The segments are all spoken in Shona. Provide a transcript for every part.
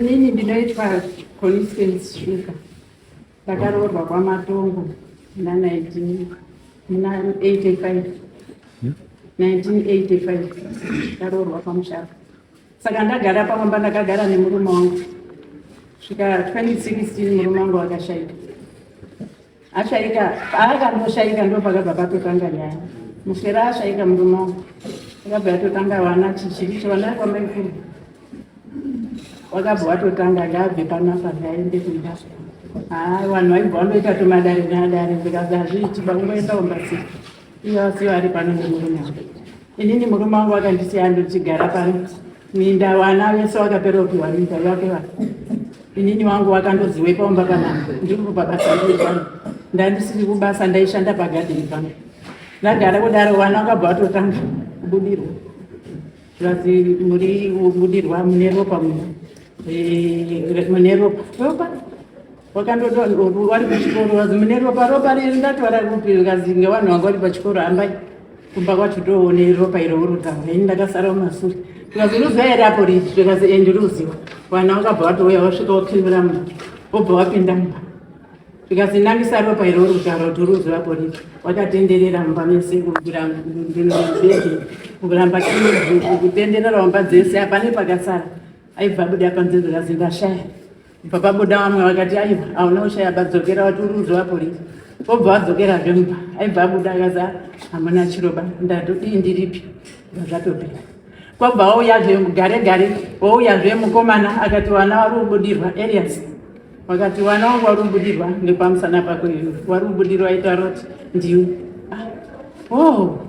Nini ndinoitwa Constance Shuka. Ndakaroorwa kwaMatongo muna 1985. Ndaroorwa paMushaka. Saka ndagara pamwe ndakagara nemurume wangu. Svika 2016 murume wangu akashaika. Ashaika, paakandoshaika ndo pakabva patotanga nyaya. Muswera ashaika murume wangu. Akabva atotanga vana chichiricho vana kwamaikuru. Wakabva watotanga ngabve panapa zvaende kuita. Vanhu vaibva vandoita tumadare nadare zvikabva hazviiti bangoenda umbasi. Iye wasiwo ari pano nemurume wangu. Inini murume wangu akandisiya ndochigara pano. Minda vana vese vakapera kupiwa minda yake vana. Inini wangu wakandoziwe paumba pana ndiri kubasa ndezvano. Ndandisiri kubasa ndaishanda pagadheni pangu. Ndagara kudaro vana vakabva vatotanga kubudirwa. Zvazi muri kubudirwa mune ropa mune ropa wakandoto wari kuchikoro wazi mune ropa riri ndatora rupi rikazi ngevanhu vanga vari pachikoro hambai kumba kwacho toone ropa iro urutaura. Ini ndakasara mumashure rikazi unozairapo riti rikazi endiruziwa. Vana vakabva vatouya vasvika vopindura mumba vobva vapinda mumba rikazi nangisa ropa iro urutaura kuti uruzivapo riti. Vakatenderera mumba mese kuramba kutenderera mumba dzese hapane pakasara. Aibva buda panze rikazi ndashaya. Kubva pabuda vamwe vakati aiwa hauna kushaya badzokera kuti uruzivapo riti. Vobva vadzokerazve mumba. Aibva abuda akazi hamuna chiroba ndatodii ndiripi zvatopera. Kwabva wauyazve gare wauyazve mukomana akati vana vari kubudirwa Elias. Wakati vana wangu vari kubudirwa nepamusana pako iyo vari kubudirwa aitaura kuti ndiwe.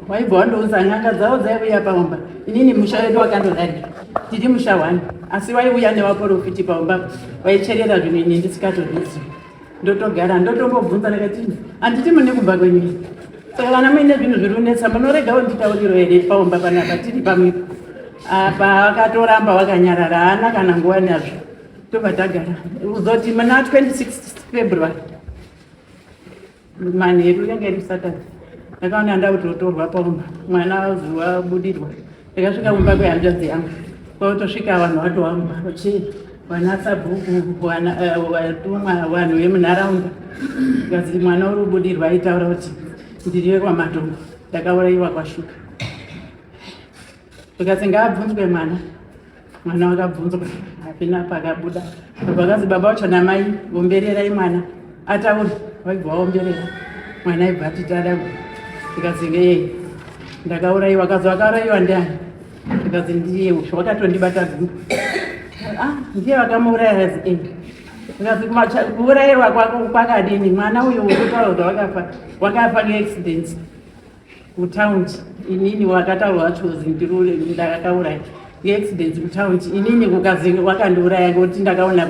Waibva wandoudza nyanga dzavo dzaiuya paumba. Inini musha wedu wakandodarika. Tiri musha 1 asi waiuya nevaprofiti paumba vaicherera zvinhu ini ndisikatozvizivi. Ndotogara ndotombobvunza ndakati handiti mune kumba kwenyu. Saka vana muine zvinhu zviri kunetsa munoregawo nditauriro here paumba panapa tiri pamwepo. Apa akatoramba wakanyarara haana kana nguva nazvo. Tobva tagara uzoti muna 26 February manheru yanga iri Saturday ndakaona ndautotorwa paumba mwana wazi wabudirwa. Ndakasvika kumba kwehanzvadzi yangu kwakutosvika vanhu vatohamba vanasabhuku vatumwa vanhu vemunharaunda. Ndikazi mwana uri kubudirwa aitaura kuti ndiriwe kwaMatongo ndakaurayiwa kwaShuka. Ndikati ngaabvunzwe mwana wakabvunzwa hapina pakabuda. Vakazi baba vacho namai vombererai mwana ataura vaibva vaomberera mwana aibva atitada. Ndikazi ndakaurayiwa. Akazi wakaurayiwa ndiani? Ndikazi ndiye wakatondibata guku. Ndiye vakamuuraya. Ndikazi kuurayirwa kwako kwakadini? Mwana uyu urikutaura wakafa neaccident kutaundi. Inini wakataurwa chozi ndakauraya neaccident kutaundi. Inini kukazi wakandiuraya ngekuti ndakaona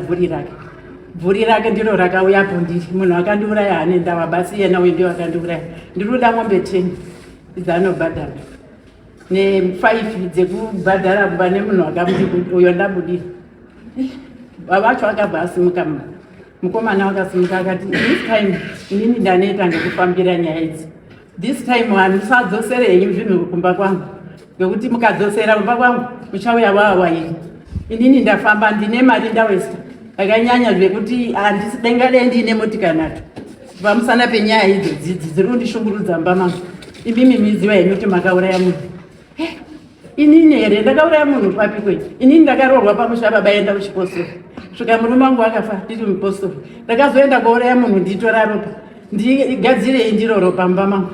bvuri rake ndiro rakauyapo ndiri. Munhu wakandiuraya hane ndawa basi yena uyu ndiye wakandiuraya. Ndiruda mombe 10 dzanobhadhara ne5 dzekubhadhara kumba nemunhu wakamuti uyo ndabudira. Baba vacho akabva asimuka. Mukomana wakasimuka akati this time inini ndaneta ngekufambira nyaya idzi. This time handisadzosere henyu zvinhu kumba kwangu ngekuti mukadzosera kumba kwangu muchauya wawairi. Inini ndafamba ndine mari ndawesta akanyanya zvekuti handisidenga ndiine motikanato pamusana penyaya idzi dziri kundishungurudza mumba mangu. Imimi miziva henyu kuti makauraya munhu. Inini here ndakauraya munhu papi kwenyu? Inini ndakaroorwa pamusha baba enda kuchipostori. Svika murume wangu akafa ndiri mupostori. Ndakazoenda kouraya munhu nditora ropa ndigadzirei ndiro ropa mumba mangu.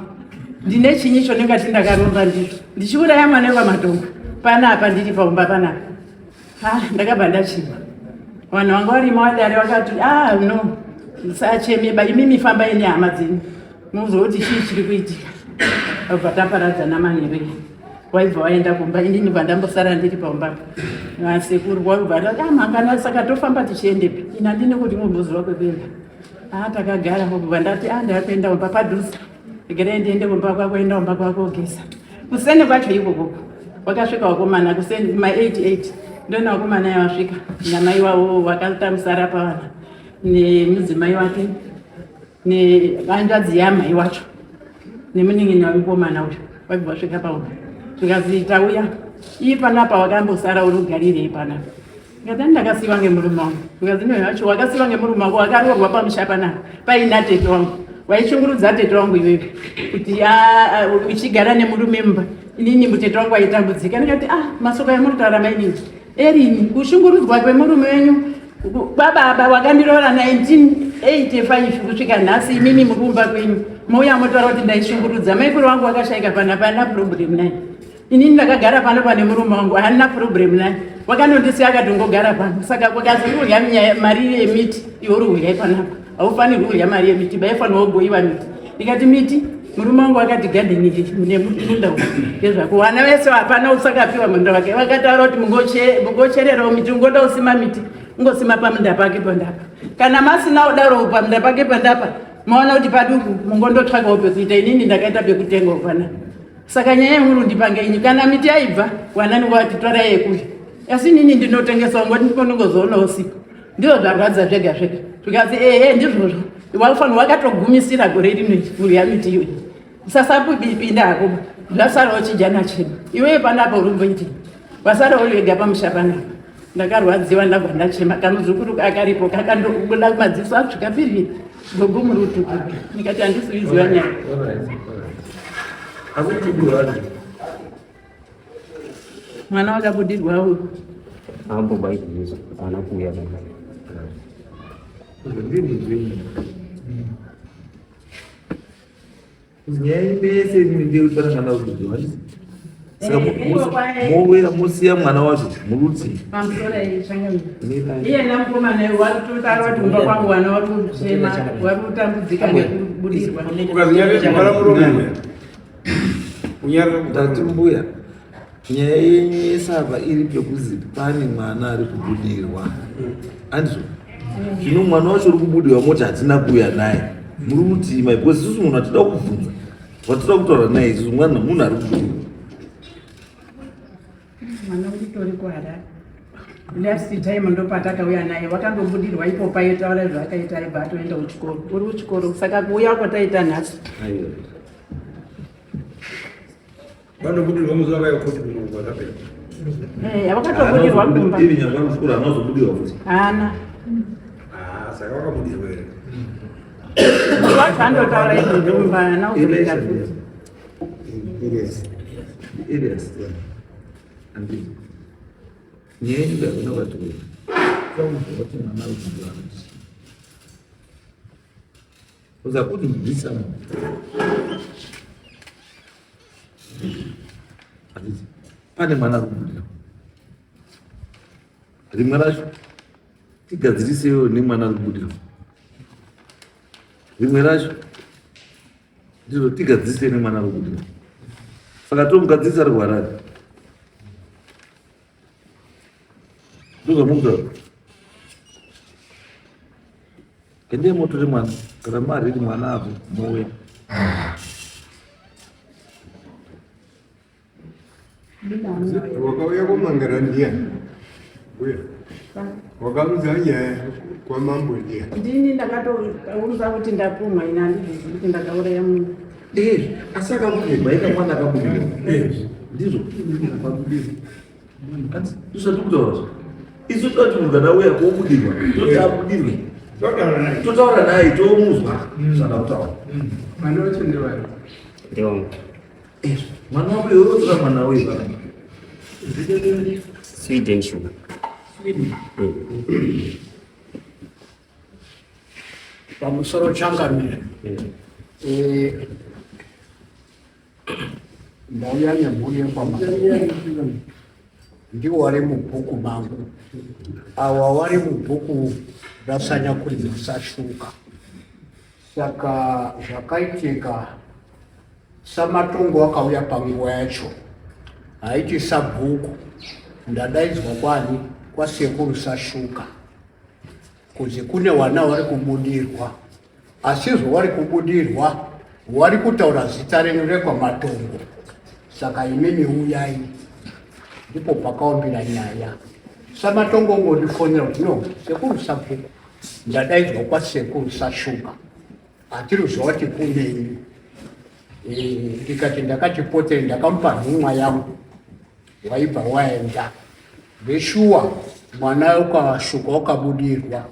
Ndine chinyi choningati ndakaronga ndizvo ndichiuraya mwana wekwamatongo panapa ndiri paumba panapa. Ndakabva ndachimwa. Vanhu vanga varimo vadare vakati no musachemeba imimi fambai nehama dzenyu muzoti chii chiri kuitika. Vabva taparadzana manheru. Waibva waenda kumba. Inini bva ndambosara ndiri paumba. Sekuru waibva mangana saka tofamba tichiendepi? Ina ndine kuti mumbuzi wako kuenda. takagara kubva ndati ndakuenda kumba padhuze igere ndiende kumba kwako enda kumba kwako ogeza kuseni kwacho ikoko wakasvika wakomana kuseni ma88 ndona wakomana yawasvika namai wavo wakaita musara pavana nemudzimai wake nevanjadzi yamai wacho nemunin'ini wamukomana uyo wabva wasvika pauno zvikazi tauya ii panapa wakambosara uri kugarirei panapa ngati ndakasiyiwa ngemurume wangu zvikazi ndiwe wacho wakasiyiwa ngemurume wako wakarorwa pamusha panapa paina tete wangu waichungurudza tete wangu iwewe kuti uchigara nemurume mumba inini mutete wangu aitambudzika ndikati masoko emurutaura mainini erini kushungurudzwa kwemurume wenyu bababa wakandiroora 1985 kusvika nhasi imimi murumba kwenyu mouya motaura kuti ndaishungurudza maikuru wangu wakashayika panapa haana problem naye inini ndakagara pano pane murume wangu haana problem naye wakandondisiya akati ngogara pano saka kwakazi urya mari yemiti iwe uri huryai panapa haufanirwi kurya mari yemiti baifanirwa kugoyiwa miti ndikati miti murume wangu akati gadheni nemunda uku ndezvako vana vese hapana usakapiwa munda wake vakataura kuti mungochererawo miti ungoda usima miti ungosima pamunda pake pandapa kana masina udaro pamunda pake pandapa maona kuti paduku mungondotsvakawo pekuita inini ndakaita pekutenga panapa saka nyaya yemurundipange inyu kana miti yaibva wanani wati torai yekuya asi inini ndinotengesawo ngoti ndinozoonawo siku ndizvo zvarwadza zvega zvega zvikazi ndizvozvo wafanira wakatogumisira gore rimwe kurya miti iyoyi usasapinda hakoba zvasarawo chijana chenu iwewe panapa uri kumboiti wasarawo wega pamusha panapa ndakarwadziwa ndabva ndachema kamuzukuru kakaripo kakandobuda madziso asvika piriviri gogo muri utuku ndikati handisiwiziwa nyaya mwana wakabudirwa uyu ambobaizvizvo haana kuuya nyaya bese ndeutarangana kudziwa saka movera mosiya mwana wacho murutsi iyena mukomana waritotaura kuti kumba kwangu wana wari kuchema wari kutambudzika nekubudirwa ndati mbuya nyaya yenyu yesava iri pekuzi pane mwana ari kubudirwa andizvo zvino mwana wacho uri kubudirwa moti hatina kuuya naye muri kutima because isusu munhu atida kubvunza watida kutaura naye isusu mwana munhu ari kubudirwa mwana utori kuharare last time ndopatakauya naye wakandobudirwa ipopa aitaura zvakaita aibva atoenda kuchikoro uri kuchikoro saka kuuya kwataita nhasi vanobudirwa muzuva yakoti mulungu akapera vakatobudirwa kumba ivi nyangwa kuchikoro hanazobudirwa futi hana saka vakabudirwa here wacho andotaura izvozvo mumba hana kuzoenda futi Elias andii nyaya yenyu yakuna vatori vati mwana kubudirwa uzakuti mubvisa pane mwana ari kubudirwa rimwe racho tigadzirisewo nemwana ari kubudirwa rimwe racho ndizvo tigadzirise nemwana ari kubudirwa saka tomugadzirisa ari kuharare ndozvamukutaura endei motore mwana kana mariri mwana apo mouya wakauya kwamangara ndiani uya wakarudza nyaya kwamambo ndiani ndini ndakatourza kuti ndapumwa ina handizvizi kuti ndakauraya munhu asi akabudirwa ika mwana akabudirwa ndizvo ndisati kutaura isu toti munhu kana uya kobudirwa toti abudirwe totaura naye tomuzwa zvada kutaura mwana wacho ndewari ndewangu mwana wako irotora mwana weyu Sweden sugar. Pamusoro changamire ndauya nemhuri yekwamai ndiwo wari mubhuku mangu awa wari mubhuku rasanya kuri musashuka saka zvakaitika samatongo akauya panguva yacho haiti sabhuku ndadaidzwa kwani kwasekuru sashuka kuzi kune wana wari kubudirwa asizo wari kubudirwa wari kutaura zita renyu rekwamatongo. Saka imimi uyai ndipo pakaombera nyaya. Samatongo ngondifonera kuti no sekuru Sabhuku ndadaidzwa kwasekuru Sashuka atiruziva kuti kunei. Ndikati ndakachipotere ndakamupa nhumwa yangu waibva waenda veshuwa mwana ukashuka wakabudirwa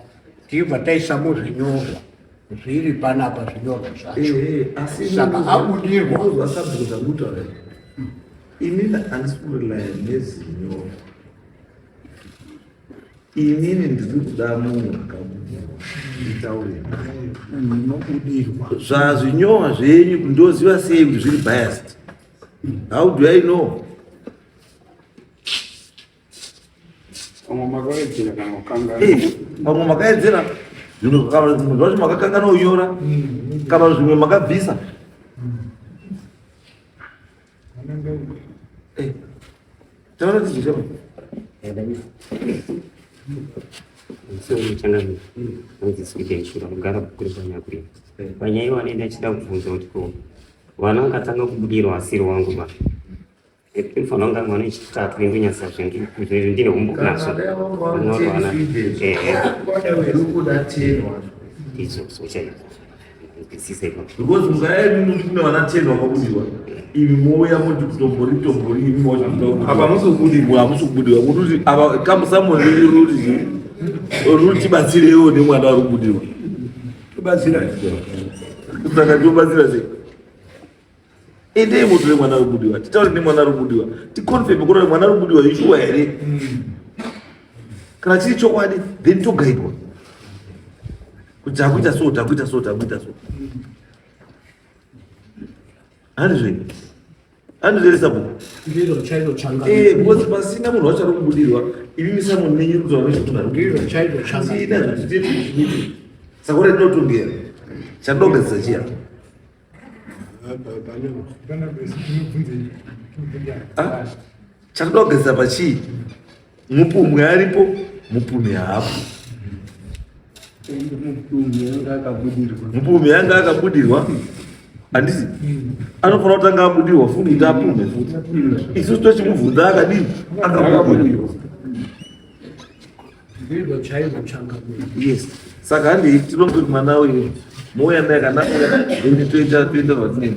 tibva taisa muzvinyorwa zviri panapa zvinyorwa zvacho. Saka abudirwa Sabhuku takutaura inini handisi kurelaya nezinyorwa. Inini ndiri kuda munhu akabudirwa nditaure munobudirwa. zvazvinyorwa zvenyu ndoziva sei kuti zviri biased? How do I know? Pamwe makaedzera zvimwe zvacho makakangana kunyora kana zvimwe makabvisa. Taura tichitema Muchangani anzi Sweden shura kugara kuri panyakuri. Panyaya wanoenda achida kubvunza kuti ko vana vakatanga kubudirwa asiri wangu ba. Ekufanira kunga mwana wechitatu wengunyasa zvengi kuti ndine humbuka naso. Unowana izo sochaita. because mukaedu kune vana 10 vakabudirwa imi mouya moti kutombori imi apa musobudirwa hamusobudirwa kuti ava kamusamonii rutibatsirewo nemwana ari kubudirwa tobatsira saka tobatsira sei endei motore mwana ari kubudirwa titaure nemwana ari kubudirwa ticonfirm kuti mwana ari kubudirwa ishuwa here kana chiri chokwadi then togaidwa kuti akuita so takuita so takuita so handizvere Sabhuku ndiro chaido changa because pasina munhu wacho ari kubudirwa imimi samunhu nenyurudzo ndiro chaido changa sina zvititi saka uri ndinotongera chandogadzisa chiya chandogadzisa pachii mupumwe aripo mupumwe haapo mupumwe yanga akabudirwa handisi anofanira kutanga abudirwa futi ita apume futi isusu tochimubvunza akadini akabudirwa. Yes, saka handei tinongoti mwana uyu mouya ndai kana toenda zvatinenge